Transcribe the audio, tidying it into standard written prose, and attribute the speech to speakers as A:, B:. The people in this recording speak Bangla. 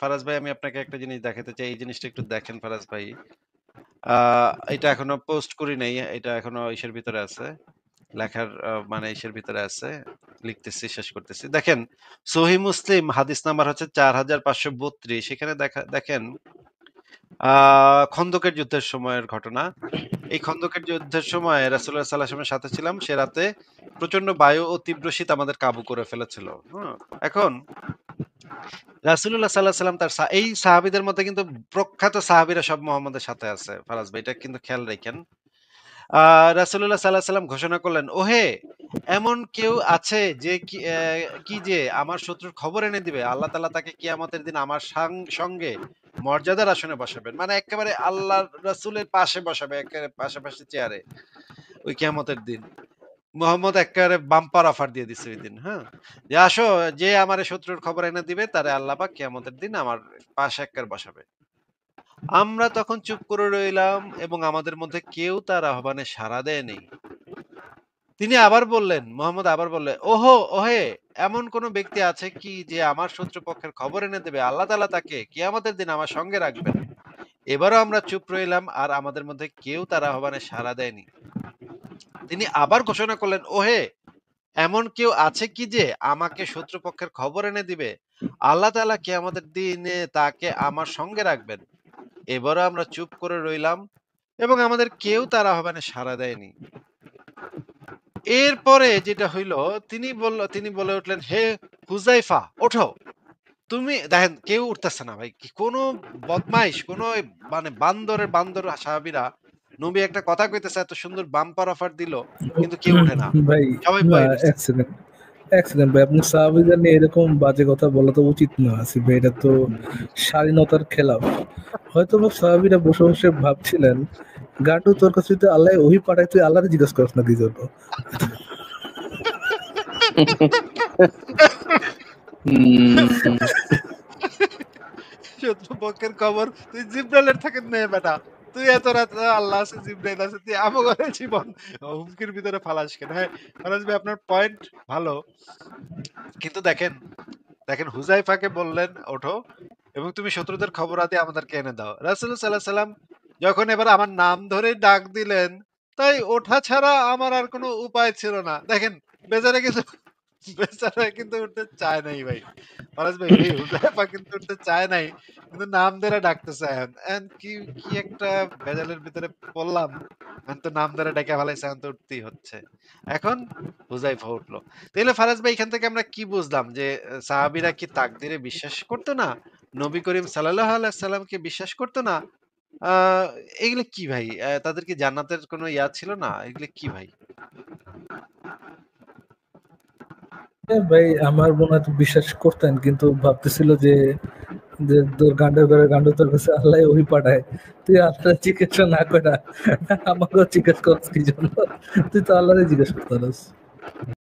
A: ফারাজ ভাই, আমি আপনাকে একটা জিনিস দেখাতে চাই। এই জিনিসটা একটু দেখেন ফারাজ ভাই। আ এটা এখনো পোস্ট করি নাই। এটা এখনো ইসের ভিতরে আছে। লেখার মানে ইসের ভিতরে আছে। লিখতেছি, শেষ করতেছি। দেখেন, সহিহ মুসলিম হাদিস নাম্বার হচ্ছে ৪৫৩২। সেখানে দেখেন আ খন্দকের যুদ্ধের সময়ের ঘটনা। এই খন্দকের যুদ্ধের সময় রাসূলুল্লাহ সাল্লাল্লাহু আলাইহি ওয়াসাল্লামের সাথে ছিলাম। সে রাতে প্রচন্ড বায়ু ও তীব্র শীত আমাদের কাবু করে ফেলেছিল। হুম? এখন রাসূলুল্লাহ সাল্লাল্লাহু আলাইহি ওয়াসাল্লাম এই সাহাবীদের মধ্যে কিন্তু প্রখ্যাত সাহাবীরা সব মুহাম্মদের সাথে আছে। ফারাজ ভাই, এটা কিন্তু খেয়াল রাইখেন। আ রাসূলুল্লাহ সাল্লাল্লাহু আলাইহি ওয়াসাল্লাম ঘোষণা করলেন, ওহে! এমন কেউ আছে যে কি যে আমার শত্রুর খবর এনে দিবে? আল্লাহ তাআলা তাকে কিয়ামতের দিন আমার সঙ্গে মর্যাদার আসনে বসাবেন। মানে এক্কেবারে আল্লাহর রাসূলের পাশে বসাবে, এক্কেবারে পাশাপাশি চেয়ারে ওই কিয়ামতের দিন। মুহাম্মদ এক্কেবারে বাম্পার অফার দিয়ে দিছে ঐদিন, হ্যাঁ? যে আসো, যে আমারে শত্রুর খবর এনে দিবে তারে আল্লাহ পাক কিয়ামতের দিন আমার পাশে এক্কার বসাবে। আমরা তখন চুপ করে রইলাম এবং আমাদের মধ্যে কেউ তার আহ্বানে সাড়া দেয়নি। তিনি আবার বললেন, মুহাম্মদ আবার বললেন, ওহে! এমন কোন ব্যক্তি আছে কি যে আমার শত্রুপক্ষের খবর এনে দেবে? আল্লাহ তাআলা তাকে কিয়ামতের দিন আমার সঙ্গে রাখবেন। এবারও আমরা চুপ রইলাম আর আমাদের মধ্যে কেউ তার আহ্বানে সাড়া দেয়নি। তিনি আবার ঘোষণা করলেন, ওহে! এমন কেউ আছে কি যে আমাকে শত্রুপক্ষের খবর এনে দিবে? আল্লাহ তাআলা কিয়ামতের দিনে তাকে আমার সঙ্গে রাখবেন। এবারও আমরা চুপ করে রইলাম এবং আমাদের কেউ তার আহ্বানে সাড়া দেয়নি। এরপরে যেটা হইল, তিনি বলে উঠলেন, হে হুযায়ফা, ওঠো। তুমি দেখেন, কেউ উঠতেছে না ভাই। কোন বদমাইশ, কোন মানে বান্দরের বান্দর সাহাবীরা, নবী একটা কথা কইতেছে, এত সুন্দর বাম্পার অফার দিল, কিন্তু কেউ ওঠে না।
B: ভাই
A: সবাই
B: না,
A: বয়ে রইছে।
B: এক সেকেন্ড, এক সেকেন্ড ভাই, আপনি সাহাবীদের নিয়ে এরকম বাজে কথা বলা তো উচিত না। আসিফ ভাই, এটা তো স্বাধীনতার খেলাফ। হয়তো বা সাহাবীরা বসে বসে ভাবছিলেন, গাটু তোর কাছে যদি আল্লাহ ওহি পাঠায়, তুই আল্লাহরে জিজ্ঞেস করছ না কি জন্য?
A: শত্রুপক্ষের খবর তুই জিব্রাইলের থেকে নে বেটা। তুই এত রাত আল্লাহ আছে, জিব্রাইল আছে, তুই আমাগরে জীবন হুমকির ভিতরে ফালাস কেন? হ্যাঁ, ফারাজ ভাই, আপনার পয়েন্ট ভালো। কিন্তু দেখেন হুযায়ফাকে বললেন, ওঠো এবং তুমি শত্রুদের খবরাদি আমাদেরকে এনে দাও। রাসূলুল্লাহ সাল্লাল্লাহু আলাইহি ওয়াসাল্লাম যখন এবার আমার নাম ধরে ডাক দিলেন, তাই ওঠা ছাড়া আমার আর কোনো উপায় ছিল না। দেখেন, বেচারা কিন্তু বেচারা কিন্তু উঠতে চায় নাই ভাই। ফারাজ ভাই, এই হুযায়ফা কিন্তু উঠতে চায় নাই। কিন্তু নাম ধরে ডাকতেছে এখন। এখন কি একটা ভেজালের ভিতরে পড়লাম। এখন তো নাম ধরে ডেকে ফেলাইছে, এখন তো উঠতেই হচ্ছে। এখন হুযায়ফা উঠল। তাইলে ফারাজ ভাই, এখান থেকে আমরা কি বুঝলাম? যে সাহাবীরা কি তাকদীরে বিশ্বাস করতো না? নবী করিম সাল্লাল্লাহু আলাইহি সাল্লামকে বিশ্বাস করতো না? আ এগুলো কি ভাই? তাদের কি জান্নাতের কোনো ছিল না? এগুলো কি ভাই?
B: ভাই, আমার মনে হয় তো বিশ্বাস করতেন, কিন্তু ভাবতেছিল যে যে তোর গান্ডে তোর কাছে আল্লাহ ওহি পাঠায়, তুই আল্লাহ জিজ্ঞাসা না করে আমাকেও জিজ্ঞেস করছ কি জন্য? তুই তো আল্লাহরে জিজ্ঞেস করতে পারস।